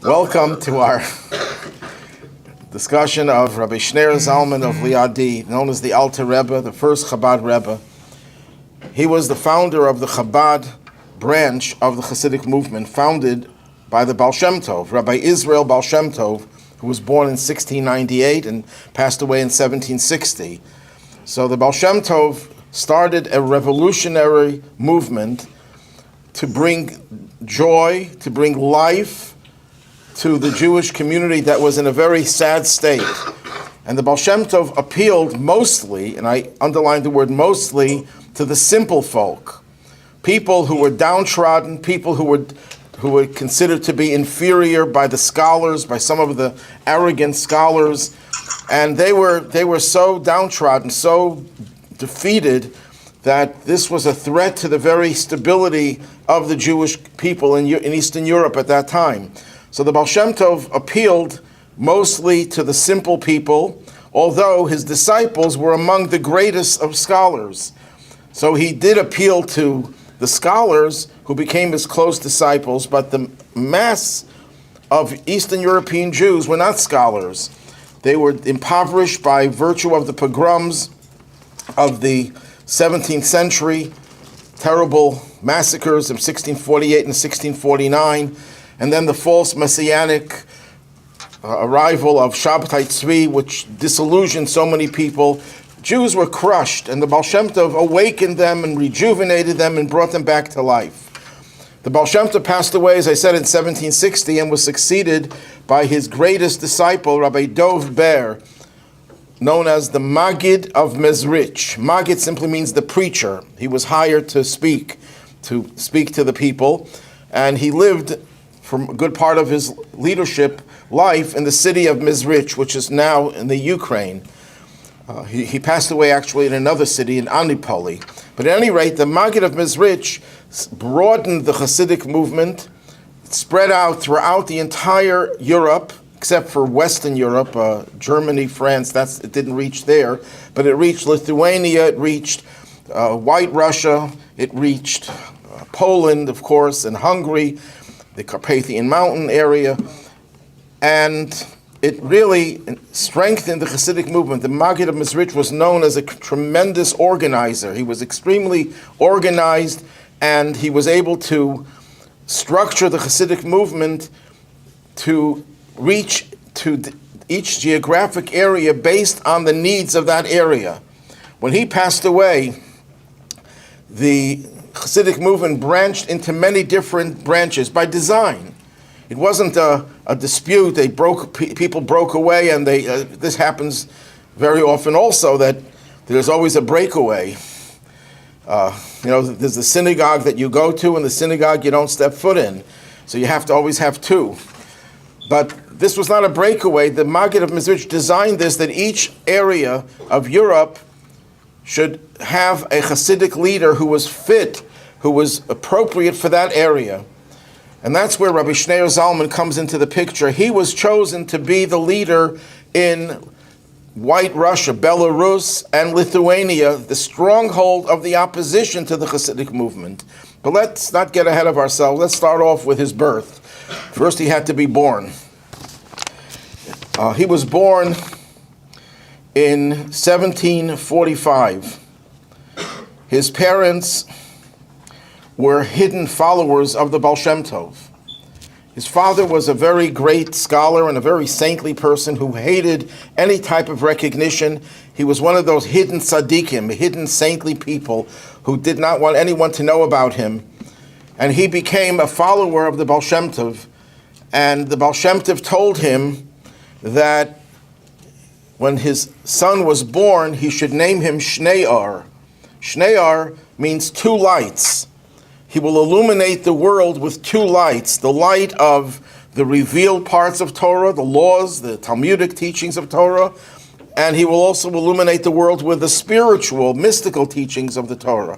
Welcome to our discussion of Rabbi Schneur Zalman of Liadi, known as the Alter Rebbe, the first Chabad Rebbe. He was the founder of the Chabad branch of the Chassidic movement, founded by the Baal Shem Tov, Rabbi Israel Baal Shem Tov, who was born in 1698 and passed away in 1760. So the Baal Shem Tov started a revolutionary movement to bring joy, to bring life to the Jewish community that was in a very sad state. And the Baal Shem Tov appealed mostly, and I underline the word mostly, to the simple folk, people who were downtrodden, people who were considered to be inferior by the scholars, by some of the arrogant scholars, and they were so downtrodden, so defeated, that this was a threat to the very stability of the Jewish people in Eastern Europe at that time. So the Baal Shem Tov appealed mostly to the simple people, although his disciples were among the greatest of scholars. So he did appeal to the scholars who became his close disciples, but the mass of Eastern European Jews were not scholars. They were impoverished by virtue of the pogroms of the 17th century, terrible massacres of 1648 and 1649, and then the false messianic arrival of Shabtai Tzvi, which disillusioned so many people. Jews were crushed, and the Baal Shem Tov awakened them and rejuvenated them and brought them back to life. The Baal Shem Tov passed away, as I said, in 1760 and was succeeded by his greatest disciple, Rabbi Dov Ber, known as the Maggid of Mezrich. Maggid simply means the preacher. He was hired to speak to the people, and he lived for a good part of his leadership life in the city of Mezrich, which is now in the Ukraine. He passed away actually in another city, in Anipoli. But at any rate, the Maggid of Mezrich broadened the Chassidic movement, spread out throughout the entire Europe, except for Western Europe, Germany, France, it didn't reach there, but it reached Lithuania, it reached White Russia, it reached Poland, of course, and Hungary, the Carpathian Mountain area, and it really strengthened the Chassidic movement. The Maggid of Mezrich was known as a tremendous organizer. He was extremely organized, and he was able to structure the Chassidic movement to reach to each geographic area based on the needs of that area. When he passed away, the Chassidic movement branched into many different branches by design. It wasn't a dispute. People broke away, and this happens very often also, that there's always a breakaway. There's the synagogue that you go to, and the synagogue you don't step foot in. So you have to always have two. But this was not a breakaway. The Maggid of Mezrich designed this, that each area of Europe should have a Chassidic leader who was fit, who was appropriate for that area. And that's where Rabbi Schneur Zalman comes into the picture. He was chosen to be the leader in White Russia, Belarus, and Lithuania, the stronghold of the opposition to the Chassidic movement. But let's not get ahead of ourselves. Let's start off with his birth. First, he had to be born. He was born in 1745. His parents were hidden followers of the Baal Shem Tov. His father was a very great scholar and a very saintly person who hated any type of recognition. He was one of those hidden tzaddikim, hidden saintly people who did not want anyone to know about him. And he became a follower of the Baal Shem Tov. And the Baal Shem Tov told him that when his son was born, he should name him Schneur. Schneur means two lights. He will illuminate the world with two lights, the light of the revealed parts of Torah, the laws, the Talmudic teachings of Torah, and he will also illuminate the world with the spiritual, mystical teachings of the Torah.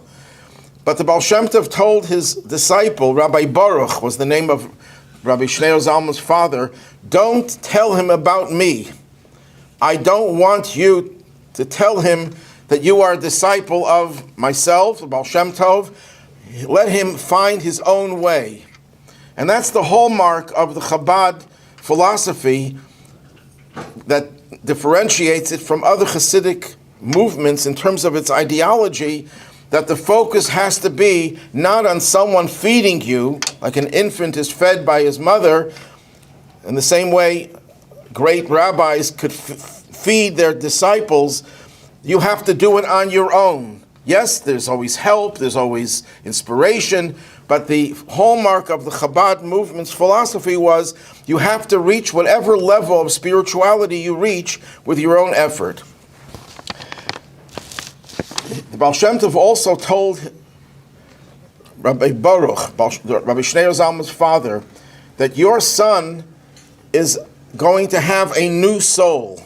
But the Baal Shem Tov told his disciple, Rabbi Baruch was the name of Rabbi Schneur Zalman's father, don't tell him about me. I don't want you to tell him that you are a disciple of myself, the Baal Shem Tov. Let him find his own way. And that's the hallmark of the Chabad philosophy that differentiates it from other Chassidic movements in terms of its ideology, that the focus has to be not on someone feeding you, like an infant is fed by his mother. In the same way, great rabbis could feed their disciples. You have to do it on your own. Yes, there's always help, there's always inspiration, but the hallmark of the Chabad movement's philosophy was you have to reach whatever level of spirituality you reach with your own effort. The Baal Shem Tov also told Rabbi Baruch, Rabbi Schneur Zalman's father, that your son is going to have a new soul.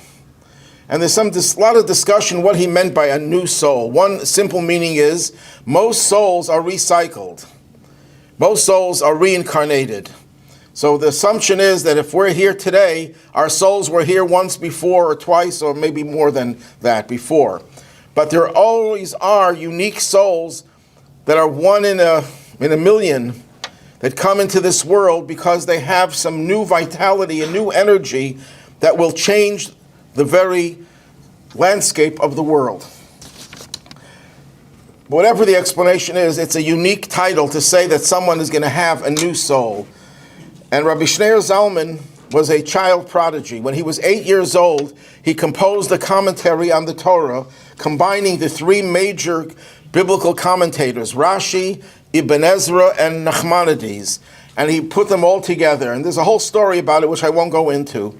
And there's a lot of discussion what he meant by a new soul. One simple meaning is most souls are recycled. Most souls are reincarnated. So the assumption is that if we're here today, our souls were here once before or twice or maybe more than that before. But there always are unique souls that are one in a million that come into this world because they have some new vitality, a new energy that will change the very landscape of the world. Whatever the explanation is, it's a unique title to say that someone is going to have a new soul. And Rabbi Schneur Zalman was a child prodigy. When he was 8 years old, he composed a commentary on the Torah, combining the three major biblical commentators, Rashi, Ibn Ezra, and Nachmanides. And he put them all together. And there's a whole story about it, which I won't go into.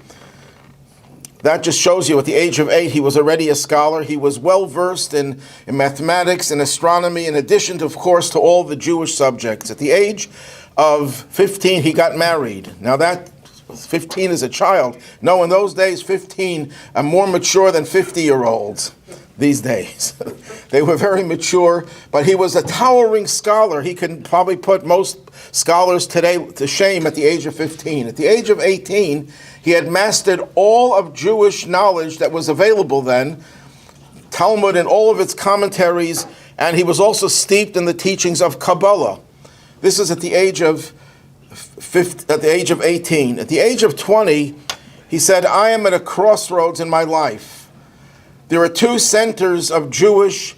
That just shows you at the age of 8, he was already a scholar. He was well versed in mathematics and astronomy, in addition, of course, to all the Jewish subjects. At the age of 15, he got married. Now that 15 is a child. No, in those days, 15 are more mature than 50-year-olds these days. They were very mature, but he was a towering scholar. He can probably put most scholars today to shame at the age of 15. At the age of 18, he had mastered all of Jewish knowledge that was available then, Talmud and all of its commentaries, and he was also steeped in the teachings of Kabbalah. This is at the age of 18. At the age of 20, he said, I am at a crossroads in my life. There are two centers of Jewish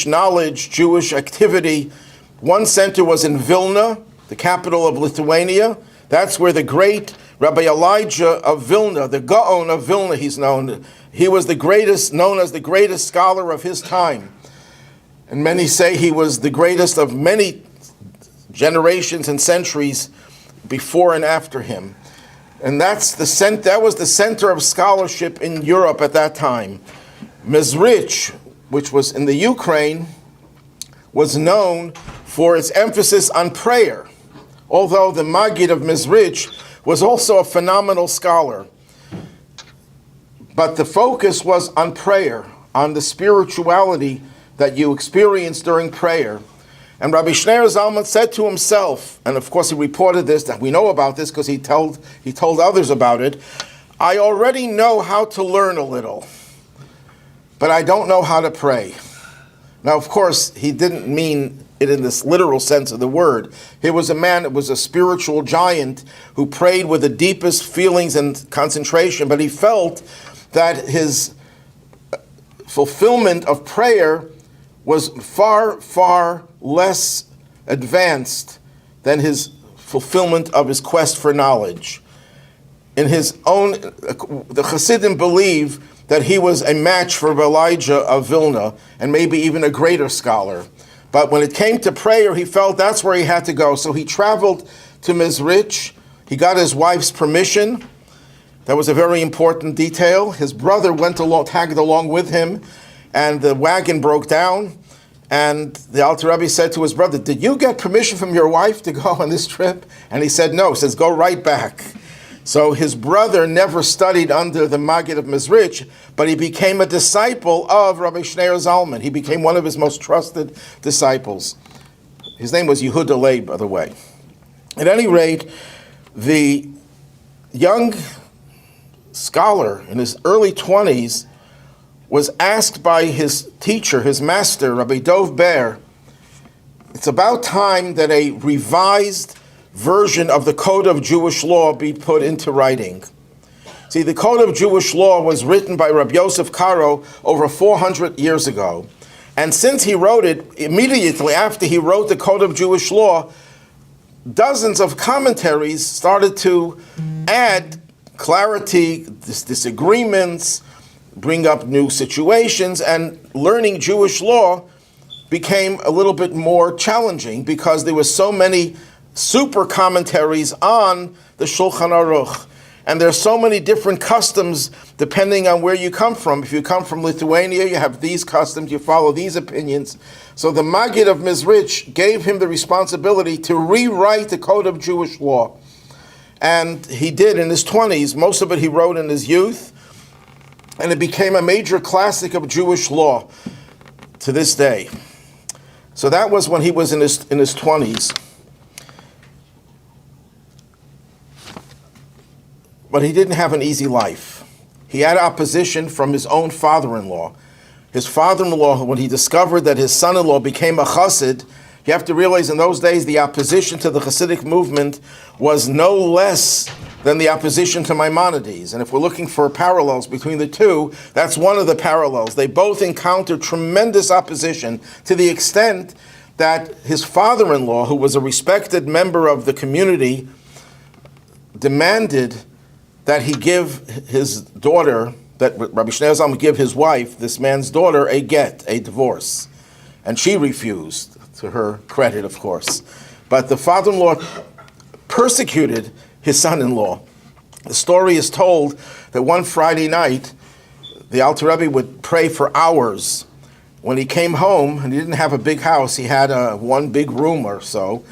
knowledge, Jewish activity. One center was in Vilna, the capital of Lithuania. That's where the great Rabbi Elijah of Vilna, the Gaon of Vilna, he's known. He was known as the greatest scholar of his time. And many say he was the greatest of many generations and centuries before and after him. And that was the center of scholarship in Europe at that time. Mezrich, which was in the Ukraine, was known for its emphasis on prayer. Although the Maggid of Mezrich was also a phenomenal scholar. But the focus was on prayer, on the spirituality that you experience during prayer. And Rabbi Schneur Zalman said to himself, and of course he reported this, that we know about this because he told others about it, I already know how to learn a little, but I don't know how to pray. Now, of course, he didn't mean it in this literal sense of the word. He was a man that was a spiritual giant who prayed with the deepest feelings and concentration, but he felt that his fulfillment of prayer was far, far less advanced than his fulfillment of his quest for knowledge. In his own, the Chassidim believe that he was a match for Elijah of Vilna, and maybe even a greater scholar. But when it came to prayer, he felt that's where he had to go. So he traveled to Mezrich. He got his wife's permission. That was a very important detail. His brother tagged along with him, and the wagon broke down. And the Alter Rebbe said to his brother, did you get permission from your wife to go on this trip? And he said, no. He says, go right back. So his brother never studied under the Maggid of Mezrich, but he became a disciple of Rabbi Schneur Zalman. He became one of his most trusted disciples. His name was Yehuda Leib, by the way. At any rate, the young scholar in his early 20s was asked by his teacher, his master, Rabbi Dov Ber, it's about time that a revised version of the Code of Jewish Law be put into writing. See, the Code of Jewish Law was written by Rabbi Yosef Karo over 400 years ago. And since he wrote it, immediately after he wrote the Code of Jewish Law, dozens of commentaries started to add clarity, disagreements, bring up new situations, and learning Jewish law became a little bit more challenging because there were so many super commentaries on the Shulchan Aruch. And there's so many different customs depending on where you come from. If you come from Lithuania, you have these customs, you follow these opinions. So the Maggid of Mizrich gave him the responsibility to rewrite the Code of Jewish Law. And he did in his 20s. Most of it he wrote in his youth. And it became a major classic of Jewish law to this day. So that was when he was in his 20s. But he didn't have an easy life. He had opposition from his own father-in-law. His father-in-law, when he discovered that his son-in-law became a Chassid, you have to realize in those days the opposition to the Chassidic movement was no less than the opposition to Maimonides. And if we're looking for parallels between the two, that's one of the parallels. They both encountered tremendous opposition to the extent that his father-in-law, who was a respected member of the community, demanded that he give his daughter, that Rabbi Schneur Zalman give his wife, this man's daughter, a get, a divorce. And she refused, to her credit, of course. But the father-in-law persecuted his son-in-law. The story is told that one Friday night, the Alter Rebbe would pray for hours. When he came home, and he didn't have a big house, he had one big room or so,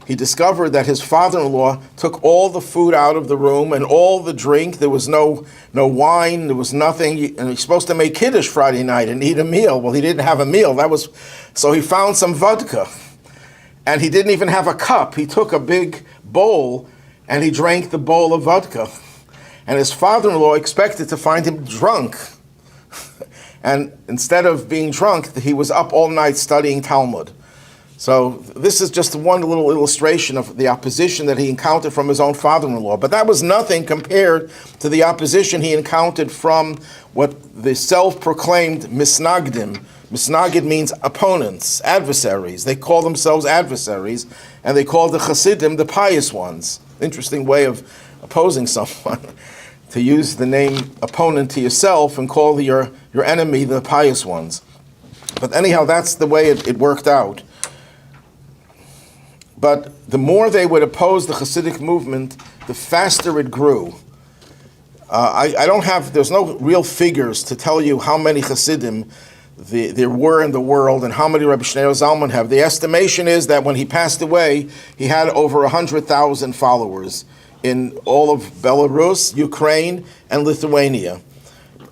he discovered that his father-in-law took all the food out of the room and all the drink. There was no wine, there was nothing. And he's supposed to make Kiddush Friday night and eat a meal. Well, he didn't have a meal. So he found some vodka. And he didn't even have a cup. He took a big bowl and he drank the bowl of vodka. And his father-in-law expected to find him drunk. And instead of being drunk, he was up all night studying Talmud. So this is just one little illustration of the opposition that he encountered from his own father-in-law. But that was nothing compared to the opposition he encountered from what the self-proclaimed misnagdim. Misnagid means opponents, adversaries. They call themselves adversaries, and they call the Chassidim the pious ones. Interesting way of opposing someone, to use the name opponent to yourself and call your enemy the pious ones. But anyhow, that's the way it worked out. But the more they would oppose the Chassidic movement, the faster it grew. There's no real figures to tell you how many Chassidim there were in the world and how many Rabbi Schneur Zalman have. The estimation is that when he passed away, he had over 100,000 followers in all of Belarus, Ukraine, and Lithuania.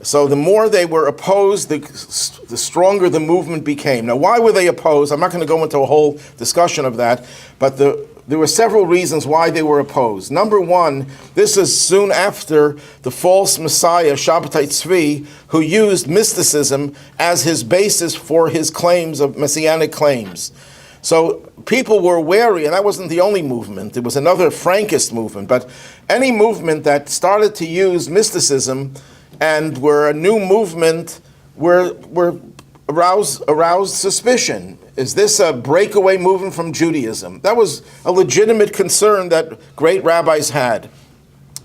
So the more they were opposed, the stronger the movement became. Now, why were they opposed? I'm not going to go into a whole discussion of that, but there were several reasons why they were opposed. Number one, this is soon after the false messiah, Shabbatai Tzvi, who used mysticism as his basis for his claims of messianic claims. So people were wary, and that wasn't the only movement. There was another Frankist movement, but any movement that started to use mysticism and were a new movement were aroused suspicion. Is this a breakaway movement from Judaism? That was a legitimate concern that great rabbis had.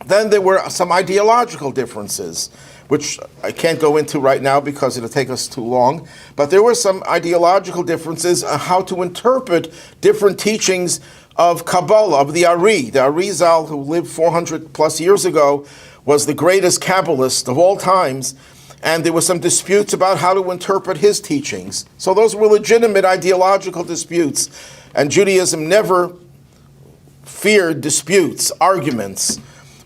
Then there were some ideological differences, which I can't go into right now because it'll take us too long. But there were some ideological differences on how to interpret different teachings of Kabbalah, of the Ari. The Arizal, who lived 400 plus years ago, was the greatest Kabbalist of all times, and there were some disputes about how to interpret his teachings. So those were legitimate ideological disputes, and Judaism never feared disputes, arguments.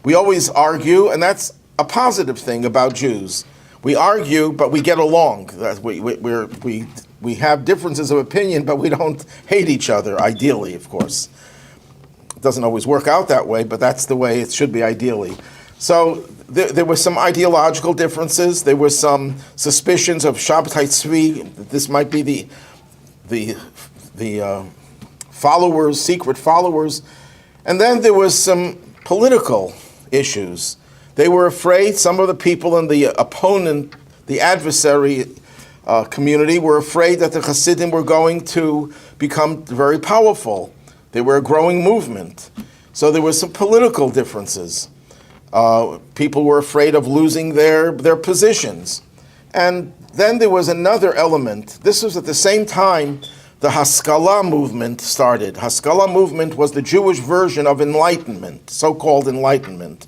We always argue, and that's a positive thing about Jews. We argue, but we get along. We have differences of opinion, but we don't hate each other, ideally, of course. It doesn't always work out that way, but that's the way it should be ideally. So there were some ideological differences. There were some suspicions of Shabbatai Tzvi. This might be the followers, secret followers. And then there was some political issues. They were afraid, some of the people in the opponent, the adversary community were afraid that the Chassidim were going to become very powerful. They were a growing movement. So there were some political differences. People were afraid of losing their positions. And then there was another element. This was at the same time the Haskalah movement started. Haskalah movement was the Jewish version of enlightenment, so-called enlightenment,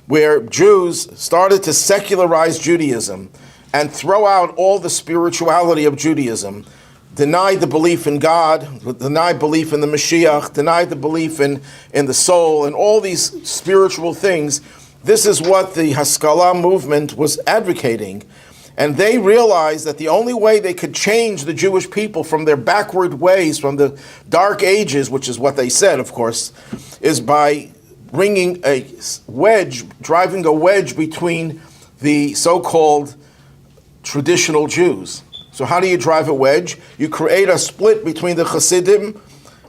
where Jews started to secularize Judaism and throw out all the spirituality of Judaism, deny the belief in God, deny belief in the Mashiach, deny the belief in the soul, and all these spiritual things. This is what the Haskalah movement was advocating. And they realized that the only way they could change the Jewish people from their backward ways, from the Dark Ages, which is what they said, of course, is by bringing a wedge, driving a wedge between the so-called traditional Jews. So how do you drive a wedge? You create a split between the Chassidim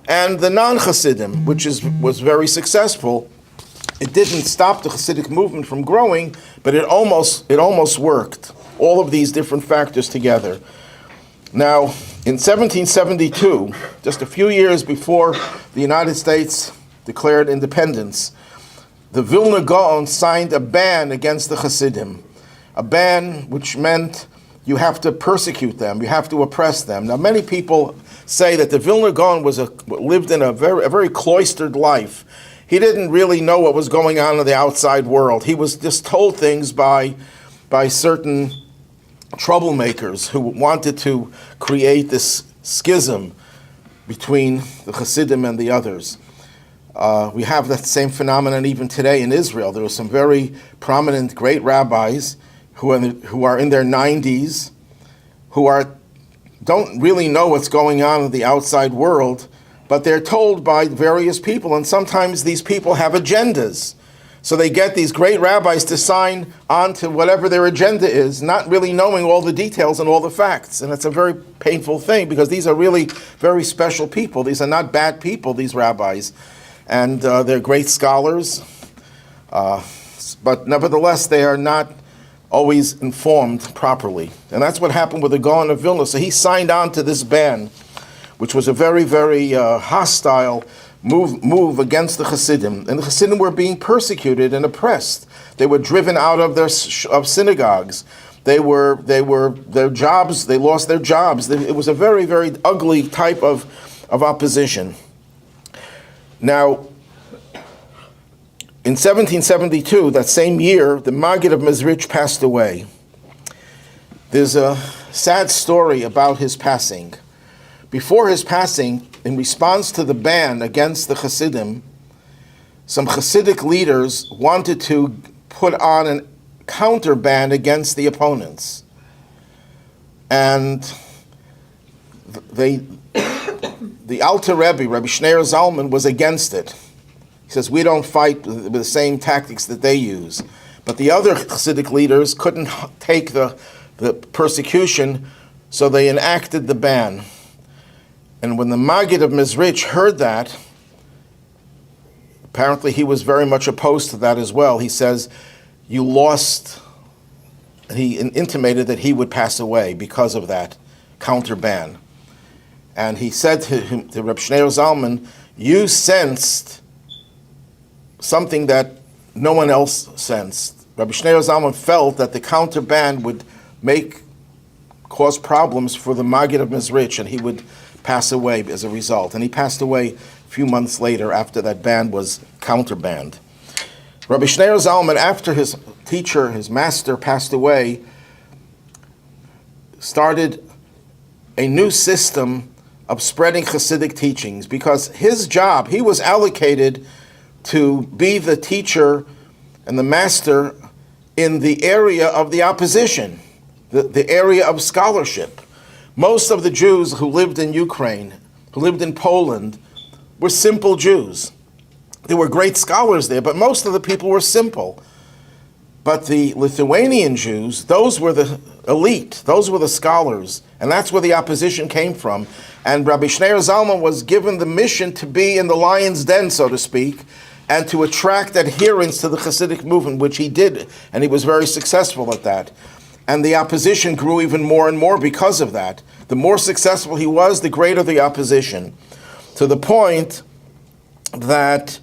and the non-Chassidim, which was very successful. It didn't stop the Chassidic movement from growing, but it almost worked. All of these different factors together. Now, in 1772, just a few years before the United States declared independence, the Vilna Gaon signed a ban against the Chassidim, a ban which meant you have to persecute them, you have to oppress them. Now, many people say that the Vilna Gaon lived in a very cloistered life. He didn't really know what was going on in the outside world. He was just told things by certain troublemakers who wanted to create this schism between the Chassidim and the others. We have that same phenomenon even today in Israel. There are some very prominent great rabbis who are in their 90s, who don't really know what's going on in the outside world, but they're told by various people, and sometimes these people have agendas. So they get these great rabbis to sign on to whatever their agenda is, not really knowing all the details and all the facts. And it's a very painful thing, because these are really very special people. These are not bad people, these rabbis. And they're great scholars. But nevertheless, they are not always informed properly. And that's what happened with the Gaon of Vilna. So he signed on to this ban, which was a very, very hostile move against the Chassidim. And the Chassidim were being persecuted and oppressed. They were driven out of synagogues. Their jobs, they lost their jobs. It was a very, very ugly type of opposition. Now, in 1772, that same year, the Maggid of Mezrich passed away. There's a sad story about his passing. Before his passing, in response to the ban against the Chassidim, some Chassidic leaders wanted to put on a counter ban against the opponents. And the Alter Rabbi Schneur Zalman, was against it. He says, we don't fight with the same tactics that they use. But the other Chassidic leaders couldn't take the persecution, so they enacted the ban. And when the Maggid of Mezrich heard that, apparently he was very much opposed to that as well. He says, you lost, he intimated that he would pass away because of that counter ban. And he said to Reb Schneur Zalman, you sensed something that no one else sensed. Rabbi Schneur Zalman felt that the counter ban would cause problems for the Maggid of Mezrich, and he would pass away as a result. And he passed away a few months later after that ban was counterbanned. Rabbi Schneur Zalman, after his teacher, his master, passed away, started a new system of spreading Chassidic teachings, because his job, he was allocated to be the teacher and the master in the area of the opposition, the area of scholarship. Most of the Jews who lived in Ukraine, who lived in Poland, were simple Jews. There were great scholars there, but most of the people were simple. But the Lithuanian Jews, those were the elite, those were the scholars, And that's where the opposition came from. And Rabbi Schneur Zalman was given the mission to be in the lion's den, so to speak, and to attract adherents to the Chassidic movement, which he did, and he was very successful at that. And the opposition grew even more and more because of that. The more successful he was, the greater the opposition, to the point that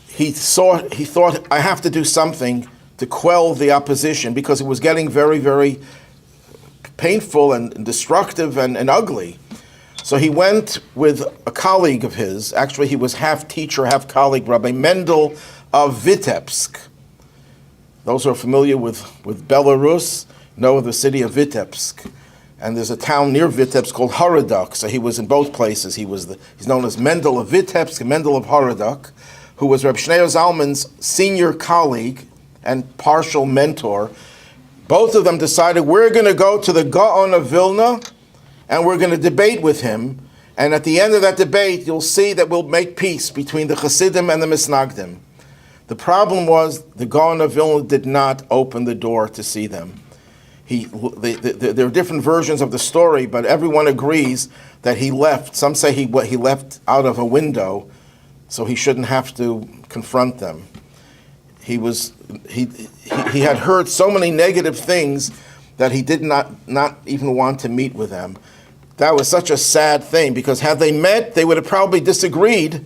he thought, I have to do something to quell the opposition, because it was getting very, very painful and destructive and ugly. So he went with a colleague of his. Actually, he was half teacher, half colleague, Rabbi Mendel of Vitebsk. Those who are familiar with Belarus know the city of Vitebsk. And there's a town near Vitebsk called Haradok. So he was in both places. He's known as Mendel of Vitebsk and Mendel of Haradok, who was Reb Schneur Zalman's senior colleague and partial mentor. Both of them decided, we're going to go to the Gaon of Vilna and we're going to debate with him. And at the end of that debate, you'll see that we'll make peace between the Chassidim and the Misnagdim. The problem was the Gaon of Vilna did not open the door to see them. There are different versions of the story, but everyone agrees that he left. Some say he left out of a window, so he shouldn't have to confront them. He had heard so many negative things that he did not even want to meet with them. That was such a sad thing, because had they met, they would have probably disagreed,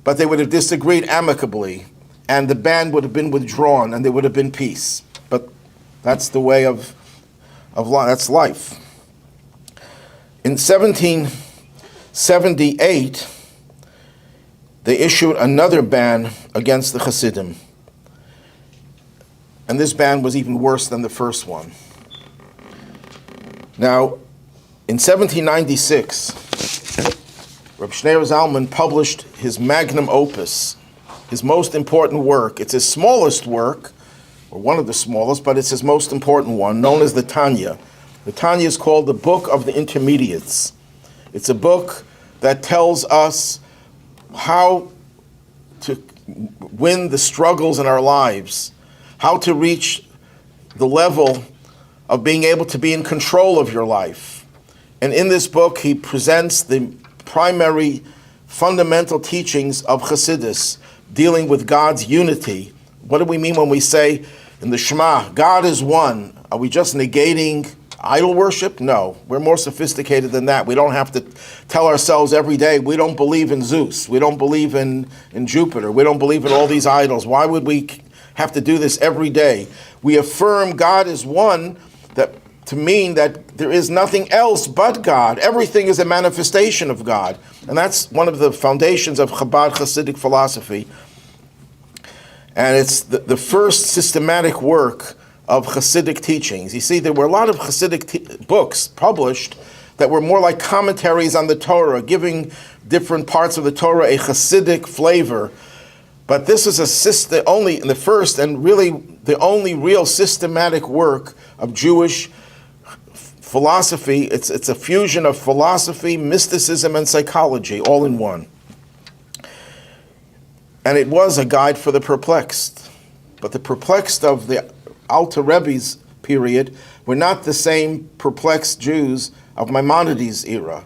but they would have disagreed amicably, and the band would have been withdrawn, and there would have been peace. But that's the way of life. That's life. In 1778, they issued another ban against the Chassidim. And this ban was even worse than the first one. Now, in 1796, Reb Schneur Zalman published his magnum opus, his most important work. It's his smallest work, or one of the smallest, but it's his most important one, known as the Tanya. The Tanya is called the Book of the Intermediates. It's a book that tells us how to win the struggles in our lives, how to reach the level of being able to be in control of your life. And in this book, he presents the primary fundamental teachings of Chassidus, dealing with God's unity. What do we mean when we say in the Shema, God is one? Are we just negating idol worship? No, we're more sophisticated than that. We don't have to tell ourselves every day, we don't believe in Zeus, we don't believe in Jupiter, we don't believe in all these idols. Why would we have to do this every day? We affirm God is one, that to mean that there is nothing else but God. Everything is a manifestation of God. And that's one of the foundations of Chabad Chassidic philosophy. And it's the first systematic work of Chassidic teachings. You see, there were a lot of Chassidic books published that were more like commentaries on the Torah, giving different parts of the Torah a Chassidic flavor. But this is the first and really the only real systematic work of Jewish philosophy. It's a fusion of philosophy, mysticism, and psychology all in one. And it was a guide for the perplexed. But the perplexed of the Alter Rebbe's period were not the same perplexed Jews of Maimonides' era.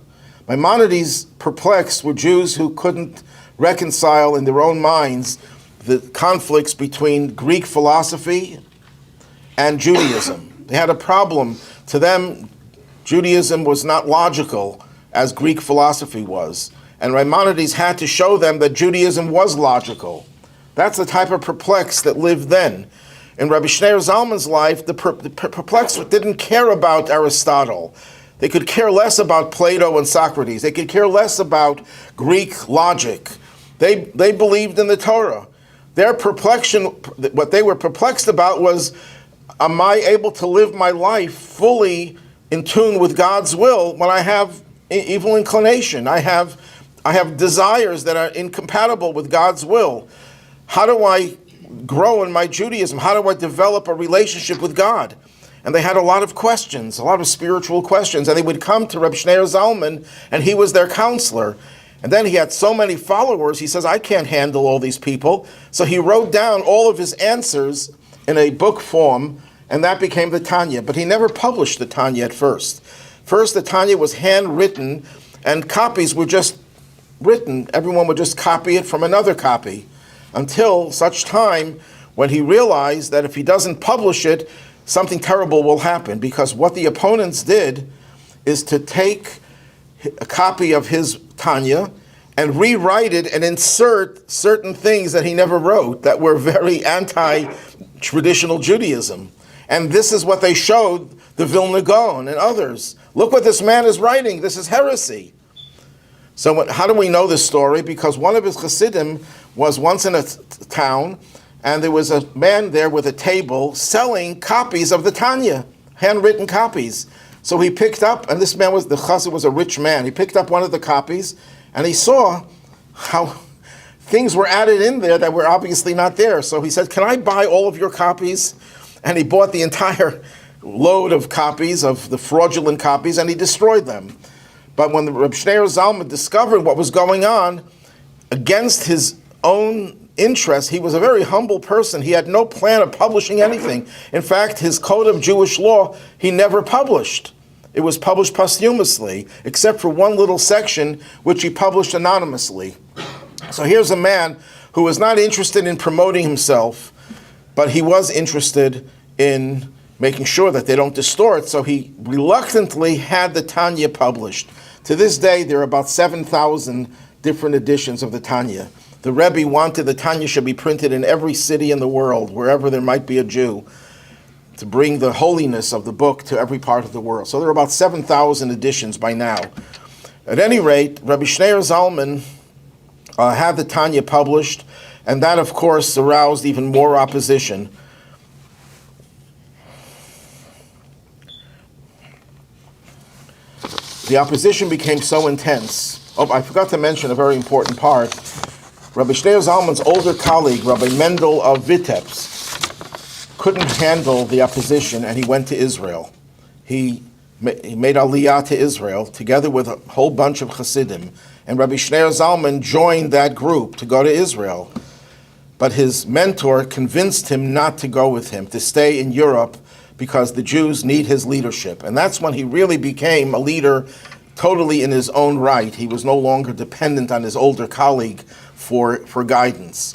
Maimonides' perplexed were Jews who couldn't reconcile in their own minds the conflicts between Greek philosophy and Judaism. They had a problem. To them, Judaism was not logical as Greek philosophy was. And Maimonides had to show them that Judaism was logical. That's the type of perplexed that lived then. In Rabbi Schneur Zalman's life, the perplexed didn't care about Aristotle. They could care less about Plato and Socrates. They could care less about Greek logic. They believed in the Torah. Their perplexion, what they were perplexed about was, am I able to live my life fully in tune with God's will when I have evil inclination? I have desires that are incompatible with God's will. How do I grow in my Judaism? How do I develop a relationship with God? And they had a lot of questions, a lot of spiritual questions. And they would come to Reb Schneur Zalman, and he was their counselor. And then he had so many followers, he says, I can't handle all these people. So he wrote down all of his answers in a book form, and that became the Tanya. But he never published the Tanya at first. First, the Tanya was handwritten, and copies were just written. Everyone would just copy it from another copy, until such time when he realized that if he doesn't publish it, something terrible will happen. Because what the opponents did is to take a copy of his Tanya and rewrite it and insert certain things that he never wrote that were very anti-traditional Judaism. And this is what they showed the Vilna Gaon and others. Look what this man is writing. This is heresy. So how do we know this story? Because one of his Chassidim was once in a town, and there was a man there with a table selling copies of the Tanya, handwritten copies. So he picked up, and this man the Chassid was a rich man. He picked up one of the copies, and he saw how things were added in there that were obviously not there. So he said, "Can I buy all of your copies?" And he bought the entire load of copies, of the fraudulent copies, and he destroyed them. But when the Rabbi Schneur Zalman discovered what was going on, against his own interest, he was a very humble person. He had no plan of publishing anything. In fact, his code of Jewish law, he never published. It was published posthumously, except for one little section, which he published anonymously. So here's a man who was not interested in promoting himself, but he was interested in making sure that they don't distort, so he reluctantly had the Tanya published. To this day, there are about 7,000 different editions of the Tanya. The Rabbi wanted the Tanya should be printed in every city in the world, wherever there might be a Jew, to bring the holiness of the book to every part of the world. So there are about 7,000 editions by now. At any rate, Rabbi Schneur Zalman had the Tanya published, and that, of course, aroused even more opposition. The opposition became so intense. Oh, I forgot to mention a very important part. Rabbi Schneur Zalman's older colleague, Rabbi Mendel of Vitebsk, couldn't handle the opposition, and he went to Israel. He made Aliyah to Israel, together with a whole bunch of Chassidim, and Rabbi Schneur Zalman joined that group to go to Israel. But his mentor convinced him not to go with him, to stay in Europe, because the Jews need his leadership. And that's when he really became a leader totally in his own right. He was no longer dependent on his older colleague for guidance.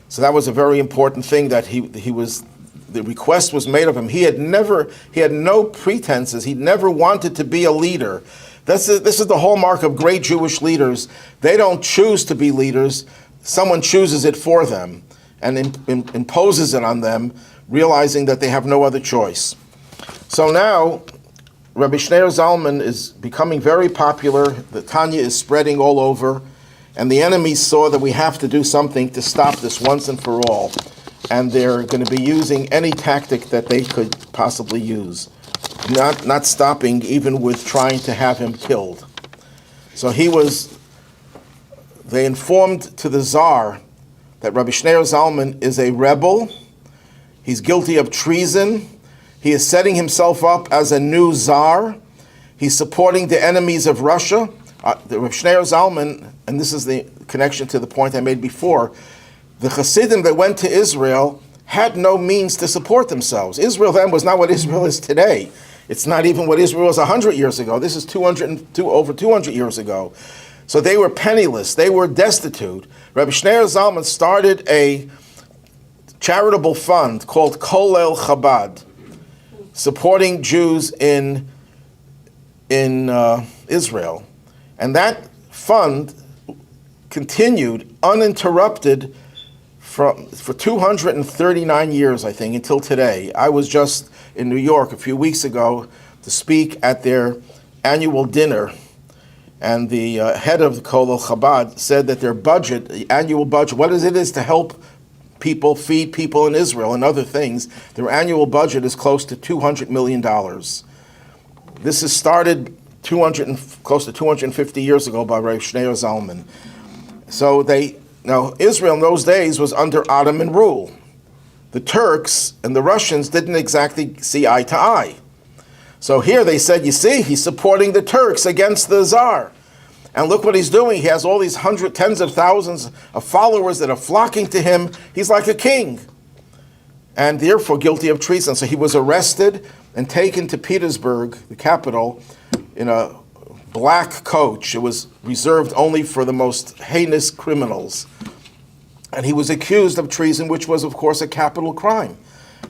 So that was a very important thing, that the request was made of him. He had no pretenses. He never wanted to be a leader. This is the hallmark of great Jewish leaders. They don't choose to be leaders. Someone chooses it for them and imposes it on them, realizing that they have no other choice. So now, Rabbi Schneur Zalman is becoming very popular. The Tanya is spreading all over, and the enemies saw that we have to do something to stop this once and for all. And they're going to be using any tactic that they could possibly use, not stopping even with trying to have him killed. So they informed to the Tsar that Rabbi Schneur Zalman is a rebel. He's guilty of treason. He is setting himself up as a new Tsar. He's supporting the enemies of Russia. The Rabbi Schneur Zalman, and this is the connection to the point I made before, the Chassidim that went to Israel had no means to support themselves. Israel then was not what Israel is today. It's not even what Israel was 100 years ago. This is over 200 years ago. So they were penniless. They were destitute. Rabbi Schneur Zalman started a charitable fund called Kolel Chabad, supporting Jews in Israel. And that fund continued uninterrupted for 239 years, I think, until today. I was just in New York a few weeks ago to speak at their annual dinner, and the head of the Kolel Chabad said that their budget, the annual budget, what it is to help people, feed people in Israel and other things, their annual budget is close to $200 million. This is started close to 250 years ago by Rabbi Schneur Zalman. So now Israel in those days was under Ottoman rule. The Turks and the Russians didn't exactly see eye to eye. So here they said, you see, he's supporting the Turks against the Tsar. And look what he's doing. He has all these tens of thousands of followers that are flocking to him. He's like a king. And therefore guilty of treason. So he was arrested and taken to Petersburg, the capital, in a black coach. It was reserved only for the most heinous criminals. And he was accused of treason, which was, of course, a capital crime.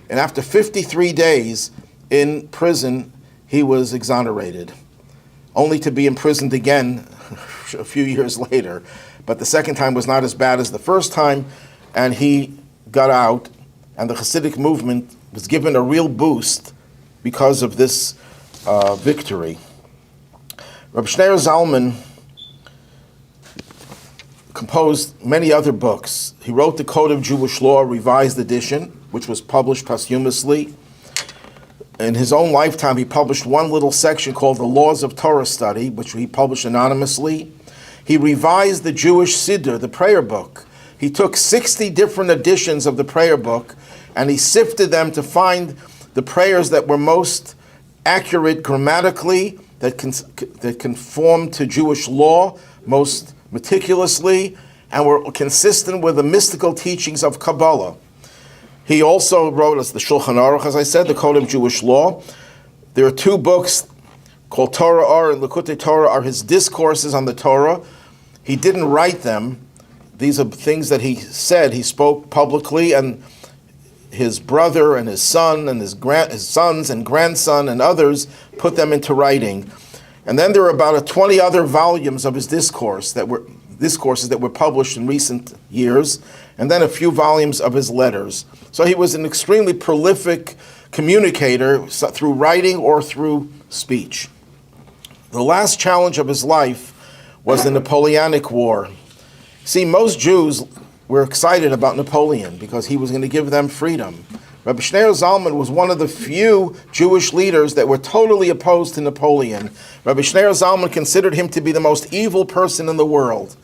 And after 53 days in prison, he was exonerated, only to be imprisoned again a few years later. But the second time was not as bad as the first time, and he got out, and the Chassidic movement was given a real boost because of this victory. Rabbi Schneur Zalman composed many other books. He wrote the Code of Jewish Law, revised edition, which was published posthumously. In his own lifetime, he published one little section called the Laws of Torah Study, which he published anonymously. He revised the Jewish Siddur, the prayer book. He took 60 different editions of the prayer book, and he sifted them to find the prayers that were most accurate grammatically, that conformed to Jewish law most meticulously, and were consistent with the mystical teachings of Kabbalah. He also wrote, as the Shulchan Aruch, as I said, the Code of Jewish Law. There are two books called Torah Or and Likutei Torah, are his discourses on the Torah. He didn't write them. These are things that he said. He spoke publicly, and his brother and his son and his sons and grandson and others put them into writing. And then there are about 20 other volumes of his discourses that were published in recent years, and then a few volumes of his letters. So he was an extremely prolific communicator through writing or through speech. The last challenge of his life was the Napoleonic War. See, most Jews were excited about Napoleon because he was going to give them freedom. Rabbi Schneur Zalman was one of the few Jewish leaders that were totally opposed to Napoleon. Rabbi Schneur Zalman considered him to be the most evil person in the world.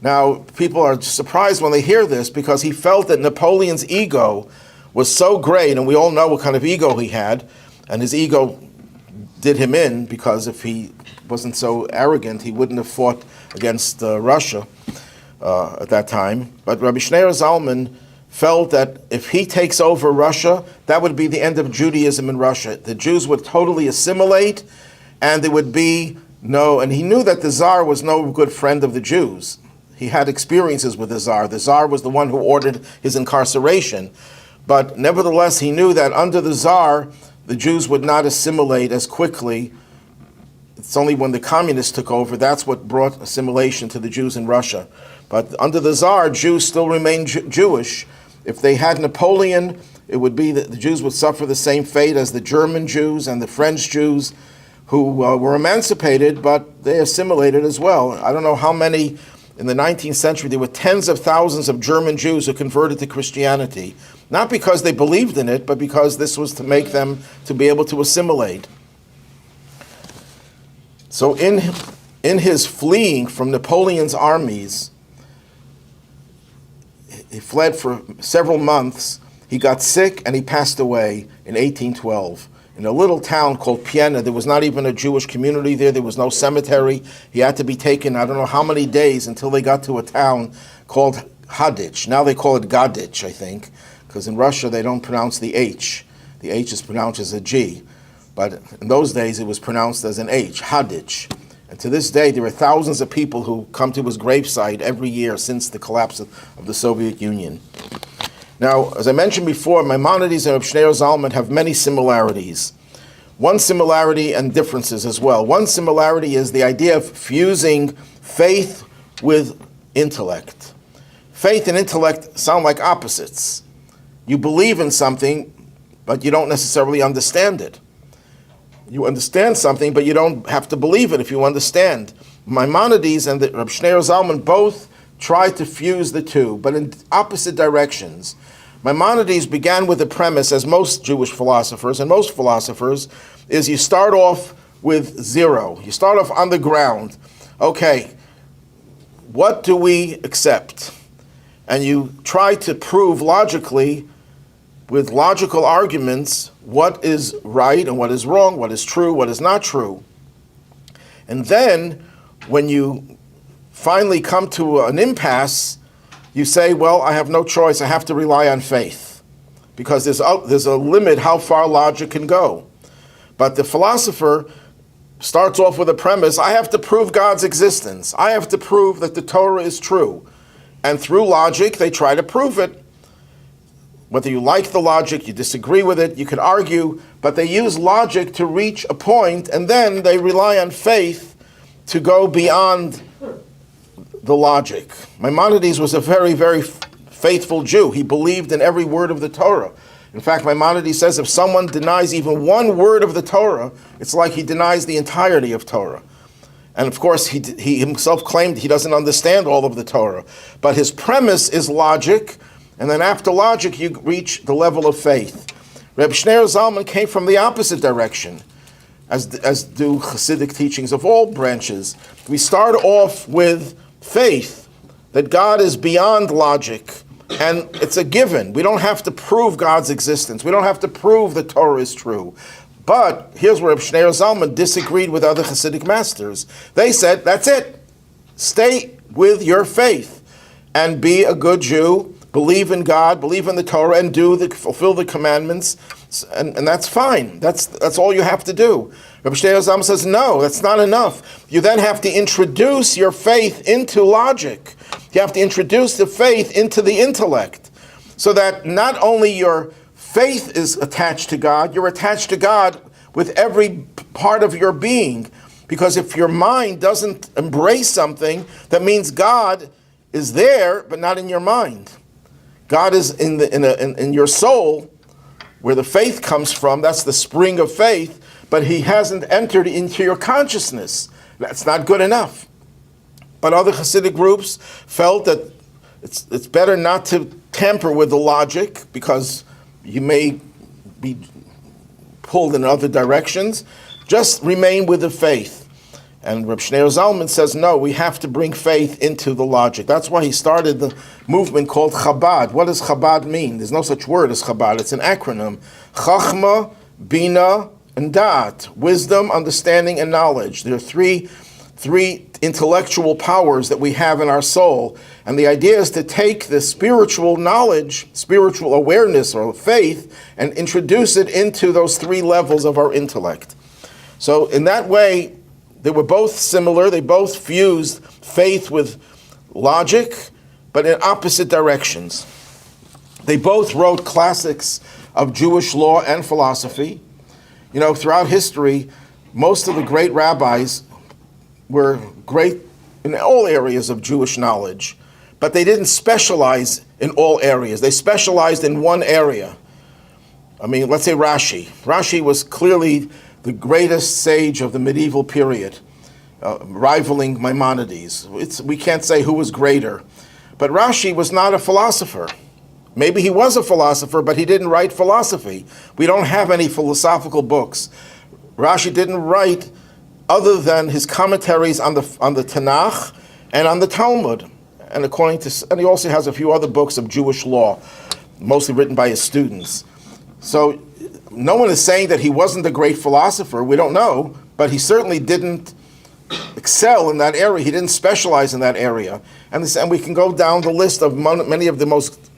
Now, people are surprised when they hear this because he felt that Napoleon's ego was so great, and we all know what kind of ego he had, and his ego did him in, because if he wasn't so arrogant, he wouldn't have fought against Russia at that time. But Rabbi Schneur Zalman felt that if he takes over Russia, that would be the end of Judaism in Russia. The Jews would totally assimilate, and there would be no, and he knew that the Tsar was no good friend of the Jews. He had experiences with the Tsar. The Tsar was the one who ordered his incarceration. But nevertheless, he knew that under the Tsar, the Jews would not assimilate as quickly. It's only when the communists took over, that's what brought assimilation to the Jews in Russia. But under the Tsar, Jews still remained Jewish. If they had Napoleon, it would be that the Jews would suffer the same fate as the German Jews and the French Jews, who were emancipated, but they assimilated as well. I don't know how many, in the 19th century, there were tens of thousands of German Jews who converted to Christianity, not because they believed in it, but because this was to make them to be able to assimilate. So in his fleeing from Napoleon's armies, he fled for several months. He got sick and he passed away in 1812. In a little town called Piena, there was not even a Jewish community there. There was no cemetery. He had to be taken, I don't know how many days, until they got to a town called Hadich. Now they call it Gadich, I think, because in Russia they don't pronounce the H. The H is pronounced as a G. But in those days it was pronounced as an H, Hadich. And to this day there are thousands of people who come to his gravesite every year since the collapse of the Soviet Union. Now, as I mentioned before, Maimonides and Rabbi Schneur Zalman have many similarities. One similarity and differences as well. One similarity is the idea of fusing faith with intellect. Faith and intellect sound like opposites. You believe in something, but you don't necessarily understand it. You understand something, but you don't have to believe it if you understand. Maimonides and Rabbi Schneur Zalman both tried to fuse the two, but in opposite directions. Maimonides began with the premise, as most Jewish philosophers and most philosophers, is you start off with zero. You start off on the ground. Okay, what do we accept? And you try to prove logically, with logical arguments, what is right and what is wrong, what is true, what is not true. And then, when you finally come to an impasse, you say, well, I have no choice, I have to rely on faith. Because there's a limit how far logic can go. But the philosopher starts off with a premise: I have to prove God's existence. I have to prove that the Torah is true. And through logic, they try to prove it. Whether you like the logic, you disagree with it, you can argue, but they use logic to reach a point, and then they rely on faith to go beyond the logic. Maimonides was a very, very faithful Jew. He believed in every word of the Torah. In fact, Maimonides says if someone denies even one word of the Torah, it's like he denies the entirety of Torah. And of course, he himself claimed he doesn't understand all of the Torah. But his premise is logic, and then after logic, you reach the level of faith. Reb Schneur Zalman came from the opposite direction, as do Chassidic teachings of all branches. We start off with faith, that God is beyond logic, and it's a given. We don't have to prove God's existence. We don't have to prove the Torah is true. But here's where Reb Schneur Zalman disagreed with other Chassidic masters. They said, that's it. Stay with your faith and be a good Jew. Believe in God, believe in the Torah, and fulfill the commandments, and that's fine. That's all you have to do. Rabbi Schneur Zalman says, no, that's not enough. You then have to introduce your faith into logic. You have to introduce the faith into the intellect, so that not only your faith is attached to God, you're attached to God with every part of your being. Because if your mind doesn't embrace something, that means God is there, but not in your mind. God is in your soul, where the faith comes from. That's the spring of faith, but he hasn't entered into your consciousness. That's not good enough. But other Hasidic groups felt that it's better not to tamper with the logic, because you may be pulled in other directions. Just remain with the faith. And Reb Schneur Zalman says, no, we have to bring faith into the logic. That's why he started the movement called Chabad. What does Chabad mean? There's no such word as Chabad. It's an acronym. Chachma, Bina, and Da'at. Wisdom, understanding, and knowledge. There are three intellectual powers that we have in our soul. And the idea is to take the spiritual knowledge, spiritual awareness or faith, and introduce it into those three levels of our intellect. So in that way, they were both similar. They both fused faith with logic, but in opposite directions. They both wrote classics of Jewish law and philosophy. You know, throughout history, most of the great rabbis were great in all areas of Jewish knowledge, but they didn't specialize in all areas. They specialized in one area. I mean, let's say Rashi. Rashi was clearly the greatest sage of the medieval period, rivaling Maimonides. We can't say who was greater. But Rashi was not a philosopher. Maybe he was a philosopher, but he didn't write philosophy. We don't have any philosophical books. Rashi didn't write other than his commentaries on the Tanakh and on the Talmud. And he also has a few other books of Jewish law, mostly written by his students. So no one is saying that he wasn't a great philosopher. We don't know, but he certainly didn't excel in that area. He didn't specialize in that area. And we can go down the list of many of the most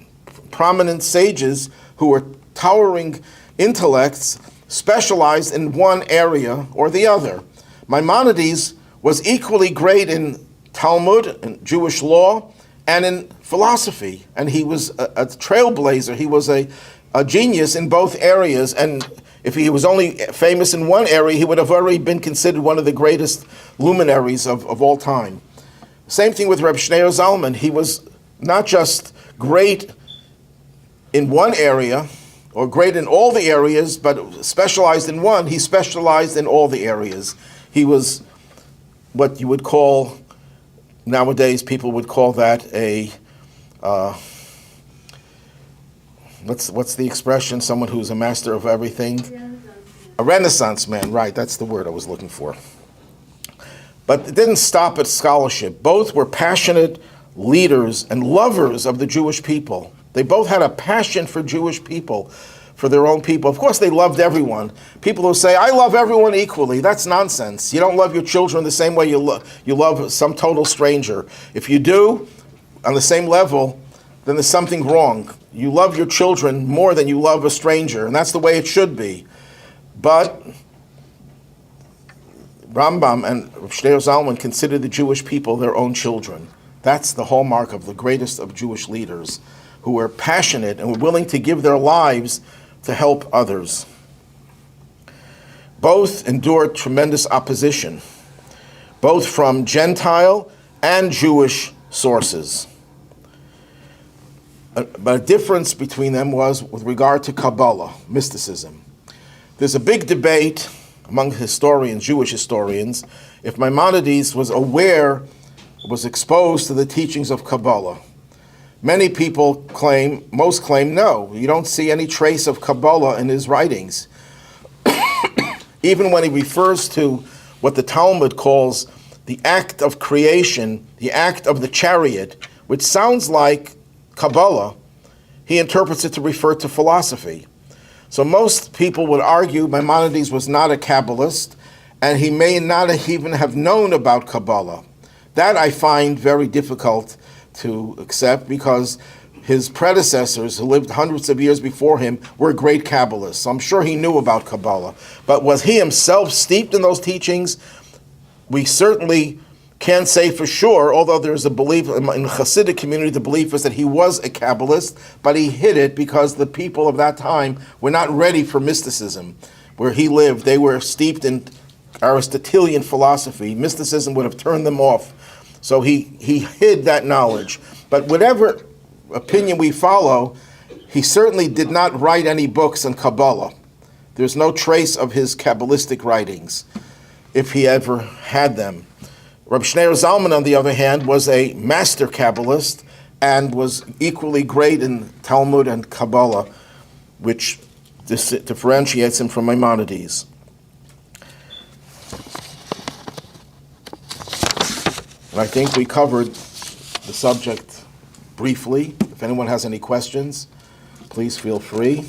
prominent sages who were towering intellects, specialized in one area or the other. Maimonides was equally great in Talmud, in Jewish law, and in philosophy. And he was a trailblazer. He was a genius in both areas, and if he was only famous in one area, he would have already been considered one of the greatest luminaries of all time. Same thing with Reb Schneur Zalman. He was not just great in one area, or great in all the areas, but specialized in one. He specialized in all the areas. He was what you would call, nowadays people would call that a what's the expression? Someone who's a master of everything? A Renaissance man, right, that's the word I was looking for. But it didn't stop at scholarship. Both were passionate leaders and lovers of the Jewish people. They both had a passion for Jewish people, for their own people. Of course, they loved everyone. People who say, I love everyone equally, that's nonsense. You don't love your children the same way you love some total stranger. If you do, on the same level, then there's something wrong. You love your children more than you love a stranger, and that's the way it should be. But Rambam and Schneur Zalman consider the Jewish people their own children. That's the hallmark of the greatest of Jewish leaders, who were passionate and were willing to give their lives to help others. Both endured tremendous opposition, both from Gentile and Jewish sources. But a difference between them was with regard to Kabbalah, mysticism. There's a big debate among historians, Jewish historians, if Maimonides was aware, was exposed to the teachings of Kabbalah. Many people claim, most claim no, you don't see any trace of Kabbalah in his writings. Even when he refers to what the Talmud calls the act of creation, the act of the chariot, which sounds like Kabbalah, he interprets it to refer to philosophy. So most people would argue Maimonides was not a Kabbalist, and he may not even have known about Kabbalah. That I find very difficult to accept, because his predecessors, who lived hundreds of years before him, were great Kabbalists. So I'm sure he knew about Kabbalah. But was he himself steeped in those teachings? We certainly can't say for sure, although there's a belief in the Chassidic community, the belief is that he was a Kabbalist, but he hid it because the people of that time were not ready for mysticism. Where he lived, they were steeped in Aristotelian philosophy. Mysticism would have turned them off. So he hid that knowledge. But whatever opinion we follow, he certainly did not write any books on Kabbalah. There's no trace of his Kabbalistic writings, if he ever had them. Rabbi Schneur Zalman, on the other hand, was a master Kabbalist and was equally great in Talmud and Kabbalah, which differentiates him from Maimonides. And I think we covered the subject briefly. If anyone has any questions, please feel free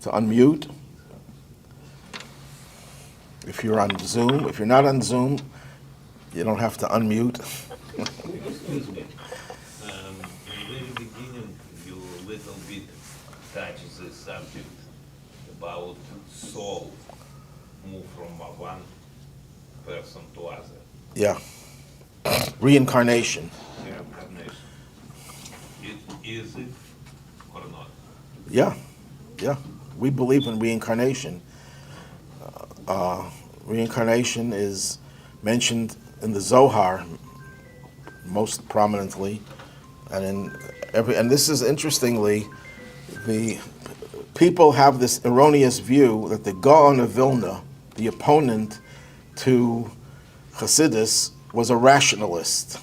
to unmute. If you're on Zoom, if you're not on Zoom, you don't have to unmute. Excuse me. In the very beginning, you little bit touched the subject about soul move from one person to other. Yeah. Reincarnation. Reincarnation. Is it or not? Yeah. We believe in reincarnation. Reincarnation is mentioned in the Zohar most prominently, and this is interestingly, the people have this erroneous view that the Gaon of Vilna, the opponent to Chassidus, was a rationalist,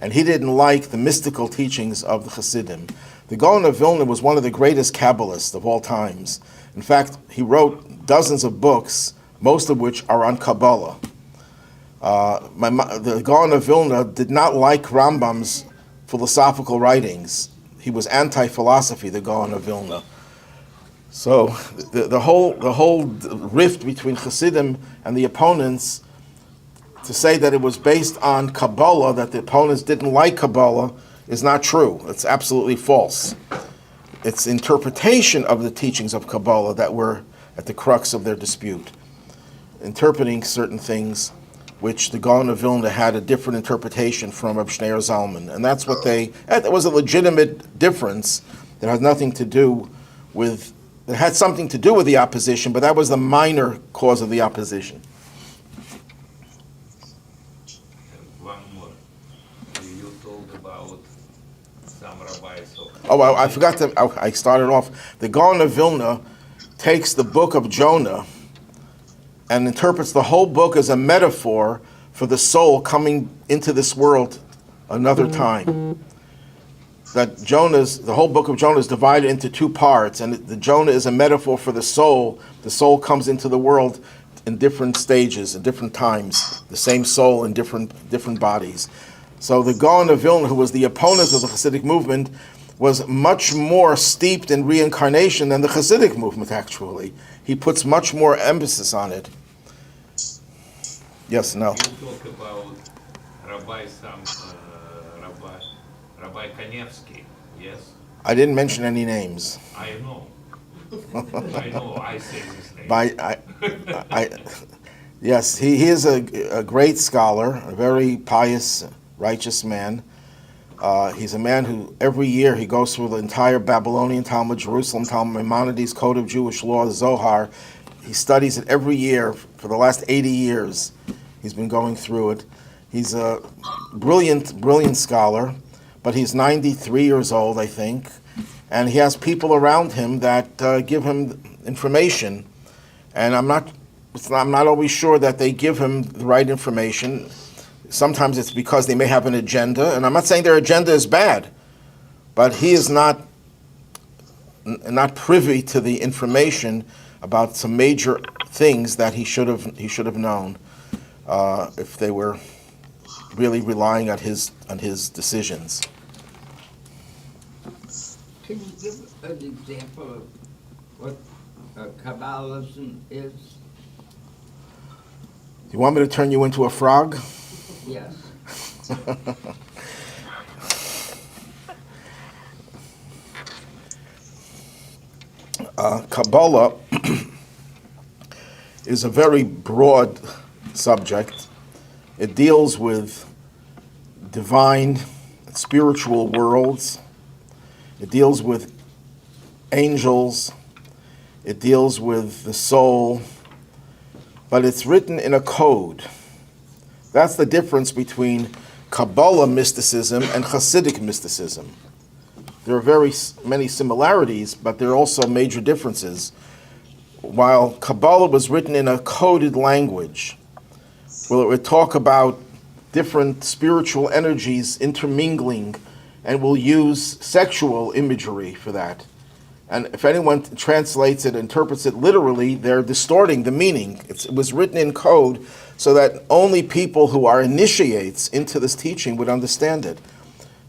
and he didn't like the mystical teachings of the Chassidim. The Gaon of Vilna was one of the greatest Kabbalists of all times. In fact, he wrote dozens of books, most of which are on Kabbalah. The Gaon of Vilna did not like Rambam's philosophical writings. He was anti-philosophy, the Gaon of Vilna. So the whole rift between Chassidim and the opponents, to say that it was based on Kabbalah, that the opponents didn't like Kabbalah, is not true. It's absolutely false. It's interpretation of the teachings of Kabbalah that were at the crux of their dispute. Interpreting certain things which the Gaon of Vilna had a different interpretation from Rabbi Schneur Zalman. And that's what it was a legitimate difference that had nothing to do with, it had something to do with the opposition, but that was the minor cause of the opposition. One more. You told about some rabbis of... Oh, I forgot to, I started off. The Gaon of Vilna takes the book of Jonah and interprets the whole book as a metaphor for the soul coming into this world another time. That the whole book of Jonah is divided into two parts, and the Jonah is a metaphor for the soul. The soul comes into the world in different stages, at different times. The same soul in different bodies. So the Gaon of Vilna, who was the opponent of the Chassidic movement, was much more steeped in reincarnation than the Chassidic movement, actually. He puts much more emphasis on it. Yes, no. You talk about Rabbi Kanevsky, yes? I didn't mention any names. I know. I say this name. Yes, he is a great scholar, a very pious, righteous man. He's a man who every year he goes through the entire Babylonian Talmud, Jerusalem Talmud, Maimonides, Code of Jewish Law, Zohar. He studies it every year for the last 80 years. He's been going through it. He's a brilliant scholar, but he's 93 years old, I think, and he has people around him that give him information, and I'm not always sure that they give him the right information. Sometimes it's because they may have an agenda, and I'm not saying their agenda is bad, but he is not privy to the information about some major things that he should have known if they were really relying on his decisions. Can you give an example of what Kabbalism is? You want me to turn you into a frog? Yes. Kabbalah is a very broad subject. It deals with divine, spiritual worlds. It deals with angels. It deals with the soul. But it's written in a code. That's the difference between Kabbalah mysticism and Chassidic mysticism. There are very many similarities, but there are also major differences. While Kabbalah was written in a coded language, well, it would talk about different spiritual energies intermingling, and will use sexual imagery for that. And if anyone translates it, interprets it literally, they're distorting the meaning. It was written in code so that only people who are initiates into this teaching would understand it.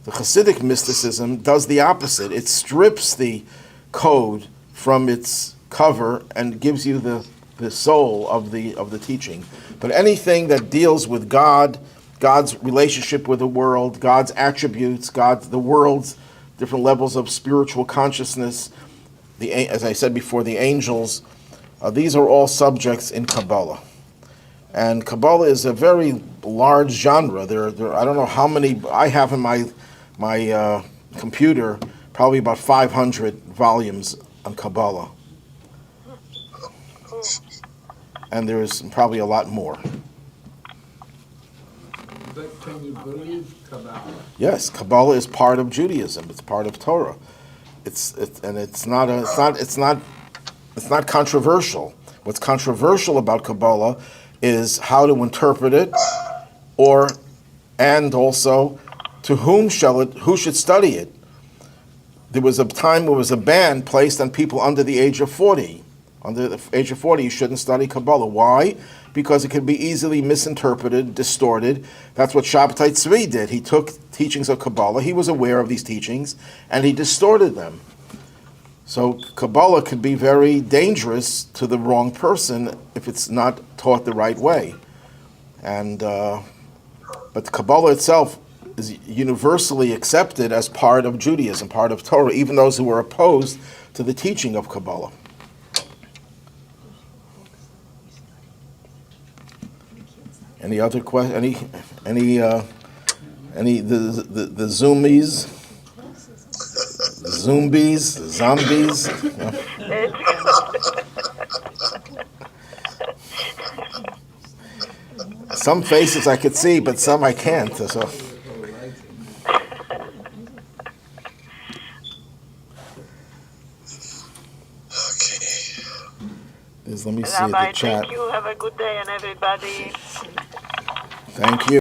The Chassidic mysticism does the opposite. It strips the code from its cover and gives you the soul of the teaching. But anything that deals with God, God's relationship with the world, God's attributes, the world's different levels of spiritual consciousness, as I said before, the angels, these are all subjects in Kabbalah. And Kabbalah is a very large genre. There I don't know how many I have in my computer, probably about 500 volumes on Kabbalah. And there's probably a lot more. But can you believe Kabbalah? Yes, Kabbalah is part of Judaism. It's part of Torah. It's not controversial. What's controversial about Kabbalah is how to interpret it, and also to who should study it. There was a time where there was a ban placed on people under the age of 40. Under the age of 40, you shouldn't study Kabbalah. Why? Because it can be easily misinterpreted, distorted. That's what Shabtai Tzvi did. He took teachings of Kabbalah. He was aware of these teachings, and he distorted them. So Kabbalah could be very dangerous to the wrong person if it's not taught the right way. And but Kabbalah itself is universally accepted as part of Judaism, part of Torah, even those who were opposed to the teaching of Kabbalah. Any other question? Any the zoomies, zombies? Some faces I could see, but some I can't. So. Let me see Rabbi, the chat. thank you. Have a good day, and everybody. Thank you.